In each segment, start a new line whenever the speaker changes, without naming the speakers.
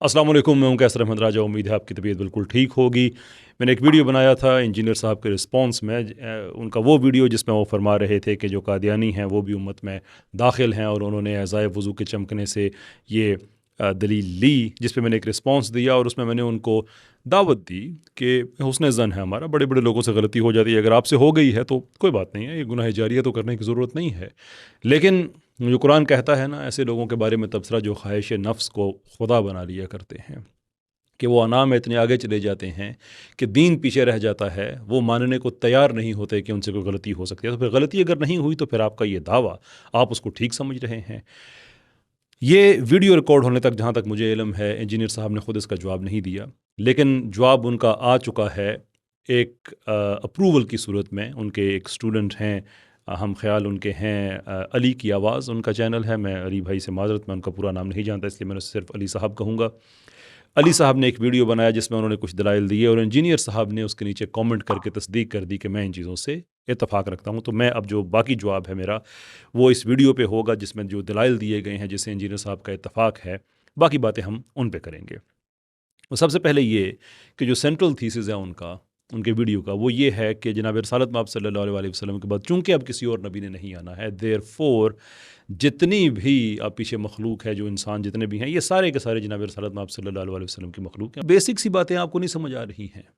अस्सलाम वालेकुम, मैं हूं कैसर अहमद राजा। उम्मीद है आपकी तबीयत बिल्कुल ठीक होगी। मैंने एक वीडियो बनाया था इंजीनियर साहब के रिस्पांस में, उनका वो वीडियो जिसमें वो फरमा रहे थे कि जो कादियानी हैं वो भी उम्मत में दाखिल हैं, और उन्होंने अज़ाए वज़ू के चमकने से ये दलील ली, जिस पे मैंने एक रिस्पांस दिया और उसमें मैंने उनको दावत दी कि हुस्न ज़न है हमारा, बड़े बड़े लोगों से गलती हो जाती है, अगर आपसे हो गई है तो कोई बात नहीं है, ये गुनाह जारिया तो करने की ज़रूरत नहीं है। लेकिन जो कुरान कहता है ना, ऐसे लोगों के बारे में तबसरा जो ख्वाहिश नफ्स को खुदा बना लिया करते हैं, कि वो अना में इतने आगे चले जाते हैं कि दीन पीछे रह जाता है, वो मानने को तैयार नहीं होते कि उनसे कोई गलती हो सकती है। तो फिर गलती अगर नहीं हुई तो फिर आपका ये दावा आप उसको ठीक समझ रहे हैं। ये वीडियो रिकॉर्ड होने तक, जहाँ तक मुझे इल्म है, इंजीनियर साहब ने ख़ुद इसका जवाब नहीं दिया, लेकिन जवाब उनका आ चुका है एक अप्रूवल की सूरत में। उनके एक स्टूडेंट हैं, हम ख्याल उनके हैं, अली की आवाज़ उनका चैनल है। मैं अली भाई से माज़रत, मैं उनका पूरा नाम नहीं जानता, इसलिए मैं सिर्फ अली साहब कहूँगा। अली साहब ने एक वीडियो बनाया जिसमें उन्होंने कुछ दलाइल दिए, और इंजीनियर साहब ने उसके नीचे कमेंट करके तस्दीक कर दी कि मैं इन चीज़ों से इत्तफ़ाक़ रखता हूँ। तो मैं अब जो बाकी जवाब है मेरा वो इस वीडियो पे होगा, जिसमें जो दलाइल दिए गए हैं जिससे इंजीनियर साहब का इत्तफ़ाक़ है, बाकी बातें हम उन पे करेंगे। तो सबसे पहले ये कि जो सेंट्रल थीसिस है उनके वीडियो का, वो ये है कि जनाब रसालत में आप सल्लल्लाहु अलैहि वसल्लम के बाद चूँकि अब किसी और नबी ने नहीं आना है, देयरफॉर जितनी भी अब पीछे मखलूक है, जो इंसान जितने भी हैं, ये सारे के सारे जनाब रसालत में आप सल्लल्लाहु अलैहि वसल्लम की मखलूक हैं। बेसिक सी बातें आपको नहीं समझ आ रही हैं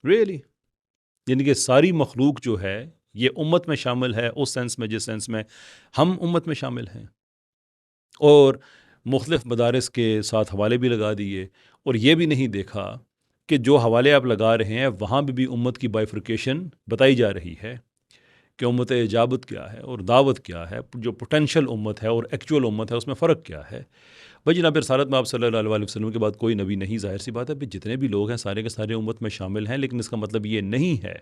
रियली? यानी कि सारी मखलूक जो है ये उम्मत में शामिल है, उस सेंस में जिस सेंस में हम उम्मत में शामिल हैं। और मुख्तलिफ मदारिस के साथ हवाले भी लगा दिए, और ये भी नहीं देखा कि जो हवाले आप लगा रहे हैं वहाँ भी उम्मत की बाइफर्केशन बताई जा रही है कि उम्मत इजाबत क्या है और दावत क्या है, जो पोटेंशियल उम्मत है और एक्चुअल उम्मत है उसमें फ़र्क क्या है। भाई जनाब रसालत में आप सल्लल्लाहु अलैहि वसल्लम के बाद कोई नबी नहीं, ज़ाहिर सी बात है। भाई जितने भी लोग हैं सारे के सारे उम्मत में शामिल हैं, लेकिन इसका मतलब ये नहीं है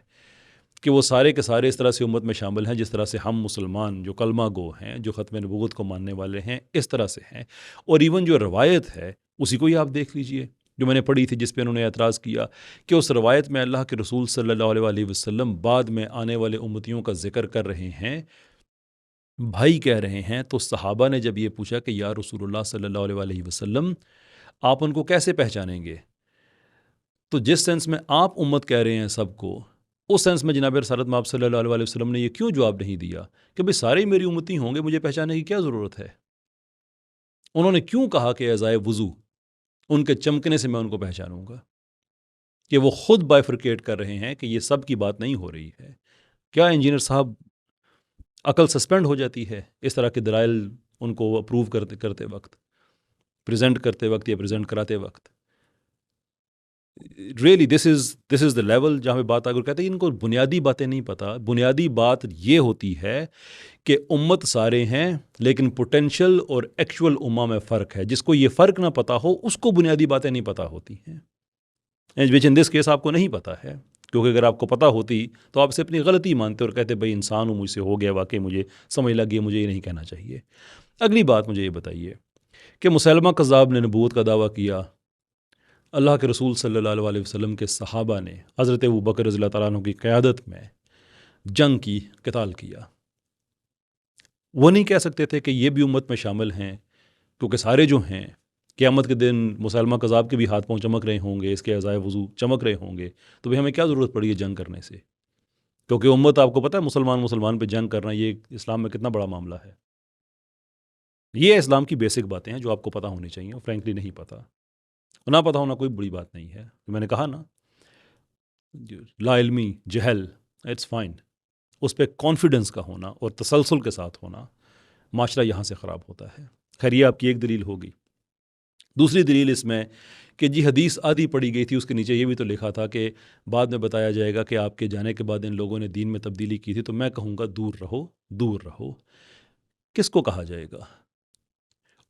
कि वो सारे के सारे इस तरह से उम्मत में शामिल हैं जिस तरह से हम मुसलमान जो कलमा गो हैं, जो ख़त्म नबूवत को मानने वाले हैं, इस तरह से हैं। और इवन जो रवायत है उसी को ही आप देख लीजिए जो मैंने पढ़ी थी, जिस पे उन्होंने एतराज़ किया कि उस रवायत में अल्लाह के रसूल सल्लल्लाहु अलैहि वसल्लम बाद में आने वाले उम्मतियों का जिक्र कर रहे हैं, भाई कह रहे हैं। तो सहाबा ने जब ये पूछा कि या रसूलुल्लाह सल्लल्लाहु अलैहि वसल्लम, आप उनको कैसे पहचानेंगे? तो जिस सेंस में आप उम्मत कह रहे हैं सबको, उस सेंस में जनाब रसालत में आप सल्लल्लाहु अलैहि वसल्लम ने ये क्यों जवाब नहीं दिया कि भाई सारे ही मेरी उम्मती होंगे, मुझे पहचानने की क्या ज़रूरत है? उन्होंने क्यों कहा कि अज़ाए वज़ू उनके चमकने से मैं उनको पहचानूंगा? कि वो खुद बाइफरकेट कर रहे हैं कि ये सब की बात नहीं हो रही है। क्या इंजीनियर साहब अकल सस्पेंड हो जाती है इस तरह के दलाइल उनको अप्रूव करते करते वक्त, प्रेजेंट करते वक्त या प्रेजेंट कराते वक्त? Really this is the level जहाँ पे बात आकर कहते हैं इनको बुनियादी बातें नहीं पता। बुनियादी बात ये होती है कि उम्मत सारे हैं, लेकिन पोटेंशियल और एक्चुअल उम्मा में फ़र्क है। जिसको ये फ़र्क ना पता हो उसको बुनियादी बातें नहीं पता होती हैं, विच इन दिस केस आपको नहीं पता है। क्योंकि अगर आपको पता होती तो आपसे अपनी गलती मानते और कहते भाई इंसान हूँ, मुझसे हो गया, वाकई मुझे समझ लगी, मुझे ये नहीं कहना चाहिए। अगली बात मुझे ये बताइए कि मुसैलमा कज़्ज़ाब ने नबूवत का दावा किया, अल्लाह के रसूल सल्लल्लाहु अलैहि वसल्लम के सहाबा ने हज़रत अबू बकर रज़ियल्लाहु तआला अन्हु की क़यादत में जंग की, क़िताल किया। वो नहीं कह सकते थे कि ये भी उम्मत में शामिल हैं, क्योंकि सारे जो हैं क़यामत के दिन मुसैलमा कज़्ज़ाब के भी हाथ पाँव चमक रहे होंगे, इसके अज़ाए वज़ू चमक रहे होंगे, तो भाई हमें क्या ज़रूरत पड़ी है जंग करने से? क्योंकि उम्मत, आपको पता है मुसलमान मुसलमान पे जंग करना ये इस्लाम में कितना बड़ा मामला है। ये इस्लाम की बेसिक बातें हैं जो आपको पता होनी चाहिए, और फ्रैंकली नहीं पता। ना पता होना कोई बड़ी बात नहीं है। तो मैंने कहा ना, ला इल्मी जहल, इट्स फाइन। उस पर कॉन्फिडेंस का होना और तसलसल के साथ होना, माशरा यहाँ से ख़राब होता है। खैर, ये आपकी एक दलील होगी। दूसरी दलील इसमें कि जी हदीस आधी पढ़ी गई थी, उसके नीचे ये भी तो लिखा था कि बाद में बताया जाएगा कि आपके जाने के बाद इन लोगों ने दीन में तब्दीली की थी। तो मैं कहूँगा दूर रहो, दूर रहो। किसको कहा जाएगा?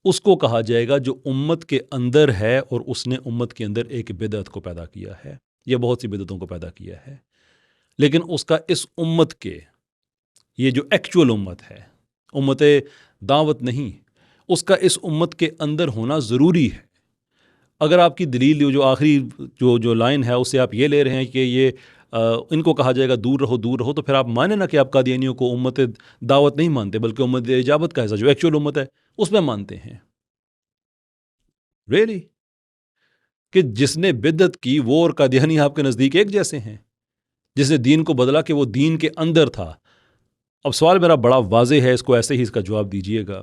उसको कहा जाएगा जो उम्मत के अंदर है और उसने उम्मत के अंदर एक बिदअत को पैदा किया है, या बहुत सी बिदअतों को पैदा किया है। लेकिन उसका इस उम्मत के, ये जो एक्चुअल उम्मत है, उम्मत दावत नहीं, उसका इस उम्मत के अंदर होना ज़रूरी है। अगर आपकी दलील जो आखिरी जो लाइन है उससे आप ये ले रहे हैं कि ये इनको कहा जाएगा दूर रहो, दूर रहो, तो फिर आप माने ना कि आप कादियानियों को उम्मत दावत नहीं मानते, बल्कि उम्मत इजाबत का हिस्सा जो एक्चुअल उम्मत है उसमें मानते हैं। रियली? کہ جس نے بدعت کی وہ اور قادیانی آپ کے نزدیک ایک جیسے ہیں، جس نے دین کو بدلا کہ وہ دین کے اندر تھا۔ اب سوال میرا بڑا واضح ہے، اس کو ایسے ہی اس کا جواب دیجئے گا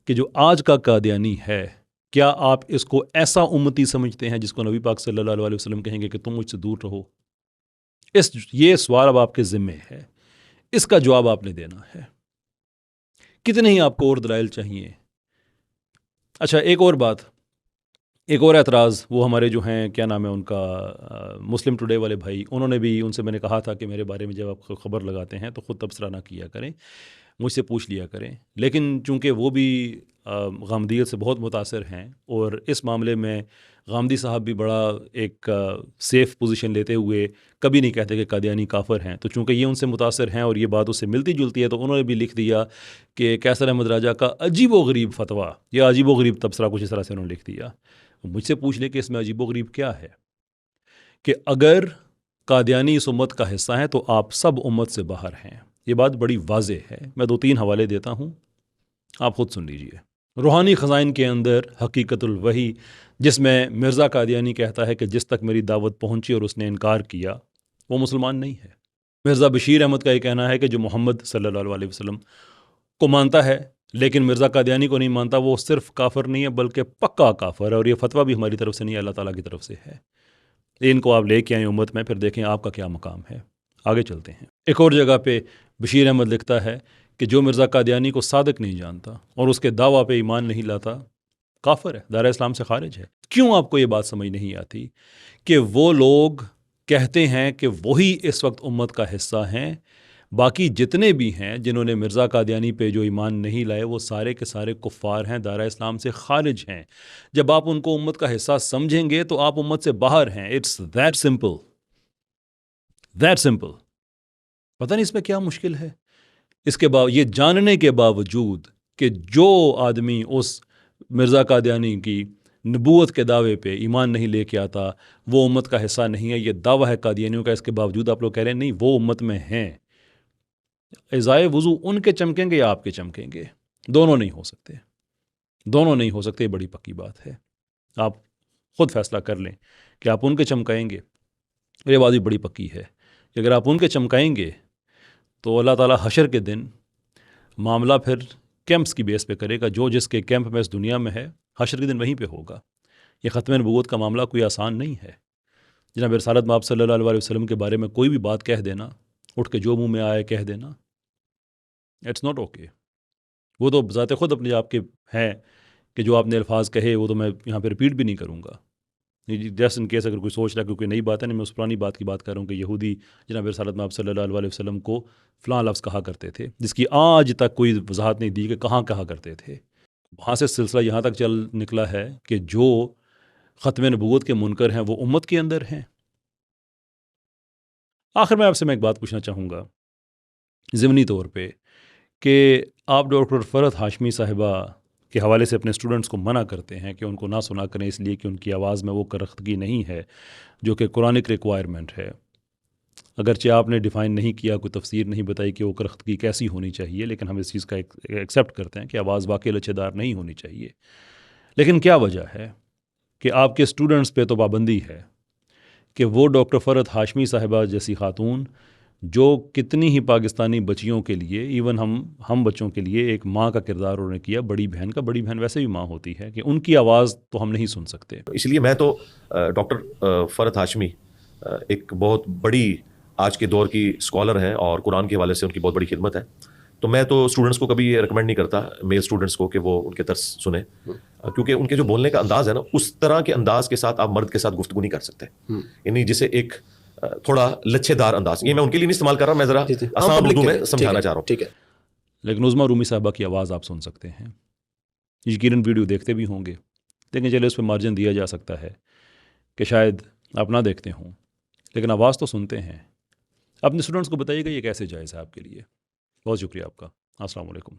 کہ جو آج کا قادیانی ہے، کیا آپ اس کو ایسا امتی سمجھتے ہیں جس کو نبی پاک صلی اللہ علیہ وسلم کہیں گے کہ تم مجھ سے دور رہو؟ یہ سوال اب آپ کے ذمے ہے، اس کا جواب آپ نے دینا ہے۔ کتنے ہی آپ کو اور دلائل چاہیے؟ اچھا، ایک اور اعتراض، وہ ہمارے جو ہیں کیا نام ہے ان کا، مسلم ٹوڈے والے بھائی، انہوں نے بھی، ان سے میں نے کہا تھا کہ میرے بارے میں جب آپ خبر لگاتے ہیں تو خود تبصرہ نہ کیا کریں، مجھ سے پوچھ لیا کریں، لیکن چونکہ وہ بھی غامدیت سے بہت متاثر ہیں اور اس معاملے میں غامدی صاحب بھی بڑا ایک سیف پوزیشن لیتے ہوئے کبھی نہیں کہتے کہ قادیانی کافر ہیں، تو چونکہ یہ ان سے متاثر ہیں اور یہ بات اس سے ملتی جلتی ہے، تو انہوں نے بھی لکھ دیا کہ قیصر احمد راجہ کا عجیب و غریب فتویٰ یا عجیب و غریب تبصرہ، کچھ اس طرح سے انہوں نے لکھ دیا۔ مجھ سے پوچھ لے کہ اس میں عجیب و غریب کیا ہے، کہ اگر قادیانی اس امت کا حصہ ہیں تو آپ سب امت سے باہر ہیں۔ یہ بات بڑی واضح ہے، میں 2-3 حوالے دیتا ہوں، آپ خود سن لیجئے۔ روحانی خزائن کے اندر حقیقت الوحی، جس میں مرزا قادیانی کہتا ہے کہ جس تک میری دعوت پہنچی اور اس نے انکار کیا وہ مسلمان نہیں ہے۔ مرزا بشیر احمد کا یہ کہنا ہے کہ جو محمد صلی اللہ علیہ وسلم کو مانتا ہے لیکن مرزا قادیانی کو نہیں مانتا، وہ صرف کافر نہیں ہے بلکہ پکا کافر ہے، اور یہ فتویٰ بھی ہماری طرف سے نہیں ہے، اللہ تعالیٰ کی طرف سے ہے۔ ان کو آپ لے کے آئیں امت میں، پھر دیکھیں آپ کا کیا مقام ہے۔ آگے چلتے ہیں۔ ایک اور جگہ پہ بشیر احمد لکھتا ہے کہ جو مرزا قادیانی کو صادق نہیں جانتا اور اس کے دعویٰ پہ ایمان نہیں لاتا، کافر ہے، دائرہ اسلام سے خارج ہے۔ کیوں آپ کو یہ بات سمجھ نہیں آتی کہ وہ لوگ کہتے ہیں کہ وہی اس وقت امت کا حصہ ہیں، باقی جتنے بھی ہیں جنہوں نے مرزا قادیانی پہ جو ایمان نہیں لائے وہ سارے کے سارے کفار ہیں، دائرہ اسلام سے خارج ہیں۔ جب آپ ان کو امت کا حصہ سمجھیں گے تو آپ امت سے باہر ہیں۔ It's that simple, that simple. پتہ نہیں اس میں کیا مشکل ہے؟ اس کے یہ جاننے کے باوجود کہ جو آدمی اس مرزا قادیانی کی نبوت کے دعوے پہ ایمان نہیں لے کے آتا وہ امت کا حصہ نہیں ہے، یہ دعویٰ ہے قادیانیوں کا، اس کے باوجود آپ لوگ کہہ رہے ہیں نہیں وہ امت میں ہیں۔ ازائے وضو ان کے چمکیں گے یا آپ کے چمکیں گے؟ دونوں نہیں ہو سکتے، دونوں نہیں ہو سکتے، بڑی پکی بات ہے۔ آپ خود فیصلہ کر لیں کہ آپ ان کے چمکائیں گے، یہ بات بھی بڑی پکی ہے کہ اگر آپ ان کے چمکائیں گے تو اللہ تعالیٰ حشر کے دن معاملہ پھر کیمپس کی بیس پہ کرے گا، جو جس کے کیمپ میں اس دنیا میں ہے حشر کے دن وہیں پہ ہوگا۔ یہ ختم نبوت کا معاملہ کوئی آسان نہیں ہے۔ جناب رسالت مآب صلی اللہ علیہ وسلم کے بارے میں کوئی بھی بات کہہ دینا، اٹھ کے جو منہ میں آئے کہہ دینا، اٹس ناٹ اوکے۔ وہ تو ذات خود اپنے آپ کے ہیں کہ جو آپ نے الفاظ کہے وہ تو میں یہاں پہ ریپیٹ بھی نہیں کروں گا، جیسے ان کیس اگر کوئی سوچ رہا ہے کہ کوئی نئی بات ہے، نہیں، میں اس پرانی بات کی بات کر رہا ہوں کہ یہودی جناب رسالت مآب صلی اللہ علیہ وسلم کو فلاں لفظ کہا کرتے تھے، جس کی آج تک کوئی وضاحت نہیں دی کہ کہاں کہا کرتے تھے۔ وہاں سے سلسلہ یہاں تک چل نکلا ہے کہ جو ختم نبوت کے منکر ہیں وہ امت کے اندر ہیں۔ آخر میں آپ سے میں ایک بات پوچھنا چاہوں گا ضمنی طور پہ کہ آپ ڈاکٹر فرحت ہاشمی صاحبہ کے حوالے سے اپنے اسٹوڈنٹس کو منع کرتے ہیں کہ ان کو نہ سنا کریں، اس لیے کہ ان کی آواز میں وہ کرختگی نہیں ہے جو کہ قرآنک ریکوائرمنٹ ہے۔ اگرچہ آپ نے ڈیفائن نہیں کیا، کوئی تفسیر نہیں بتائی کہ وہ کرختگی کیسی ہونی چاہیے، لیکن ہم اس چیز کا ایکسیپٹ کرتے ہیں کہ آواز واقعی لچے دار نہیں ہونی چاہیے۔ لیکن کیا وجہ ہے کہ آپ کے اسٹوڈنٹس پہ تو پابندی ہے کہ وہ ڈاکٹر فرحت ہاشمی صاحبہ جیسی خاتون جو کتنی ہی پاکستانی بچیوں کے لیے، ایون ہم بچوں کے لیے ایک ماں کا کردار انہوں نے کیا، بڑی بہن کا، بڑی بہن ویسے بھی ماں ہوتی ہے، کہ ان کی آواز تو ہم نہیں سن سکتے۔
اس لیے میں تو ڈاکٹر فرحت ہاشمی ایک بہت بڑی آج کے دور کی اسکالر ہیں اور قرآن کے حوالے سے ان کی بہت بڑی خدمت ہے، تو میں تو اسٹوڈنٹس کو کبھی یہ ریکمینڈ نہیں کرتا، میل اسٹوڈنٹس کو، کہ وہ ان کے طرز سنیں، کیونکہ ان کے جو بولنے کا انداز ہے نا، اس طرح کے انداز کے ساتھ آپ مرد کے ساتھ گفتگو نہیں کر سکتے، یعنی جسے ایک تھوڑا لچھے دار انداز، یہ میں ان کے لیے نہیں استعمال کر رہا، میں ذرا آسان اردو میں سمجھانا چاہ رہا ہوں۔
ٹھیک ہے،
لیکن عظمیٰ رومی صاحبہ کی آواز آپ سن سکتے ہیں، یقیناً ویڈیو دیکھتے بھی ہوں گے، لیکن چلے اس پہ مارجن دیا جا سکتا ہے کہ شاید آپ نہ دیکھتے ہوں، لیکن آواز تو سنتے ہیں۔ اپنے اسٹوڈنٹس کو بتائیے گا یہ کیسے جائز ہے آپ کے لیے۔ بہت شکریہ آپ کا، السلام علیکم۔